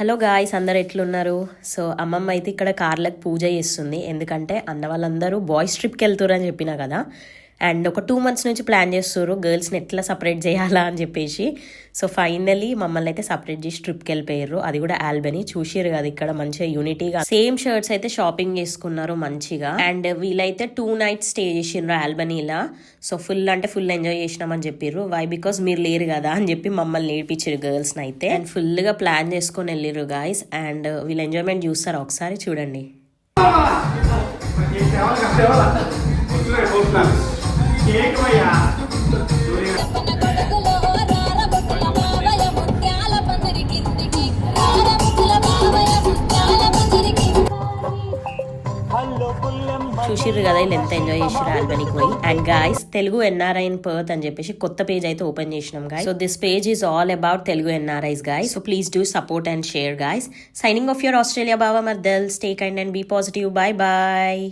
Hello guys, అందరు ఎట్లున్నారు? So అమ్మమ్మ అయితే ఇక్కడ కార్లకు పూజ చేస్తుంది. ఎందుకంటే అన్న వాళ్ళందరూ బాయ్స్ ట్రిప్కి వెళ్తున్నారు అని చెప్పినా కదా. అండ్ ఒక 2 months నుంచి ప్లాన్ చేస్తారు గర్ల్స్ని ఎట్లా సపరేట్ చేయాలా అని చెప్పేసి. సో ఫైనలీ మమ్మల్ని అయితే సపరేట్ చేసి ట్రిప్కి వెళ్ళిపోయారు. అది కూడా ఆల్బనీ. చూసిరు కదా ఇక్కడ మంచిగా యూనిటీగా సేమ్ షర్ట్స్ అయితే షాపింగ్ చేసుకున్నారు మంచిగా. అండ్ వీళ్ళైతే 2 nights స్టే చేసిండ్రు ఆల్బనీలా. సో ఫుల్ అంటే ఫుల్ ఎంజాయ్ చేసినామని చెప్పారు. వై బికాస్ మీరు లేరు కదా అని చెప్పి మమ్మల్ని నేర్పించారు గర్ల్స్ని అయితే. అండ్ ఫుల్గా ప్లాన్ చేసుకొని వెళ్ళిర్రు గాయస్. అండ్ వీళ్ళ ఎంజాయ్మెంట్ చూస్తారు, ఒకసారి చూడండి. చూసిర్రు కదా వీళ్ళు ఎంత ఎంజాయ్ చేసిర్రు ఆల్బనీకి పోయి. And guys, Telugu NRI in Perth అని చెప్పేసి కొత్త పేజ్ అయితే ఓపెన్ చేసినాం guys. So this page is all about Telugu NRIs guys. So please do support and share guys. Signing off your Australia బావ మర్దల్. Stay kind and be positive. Bye bye.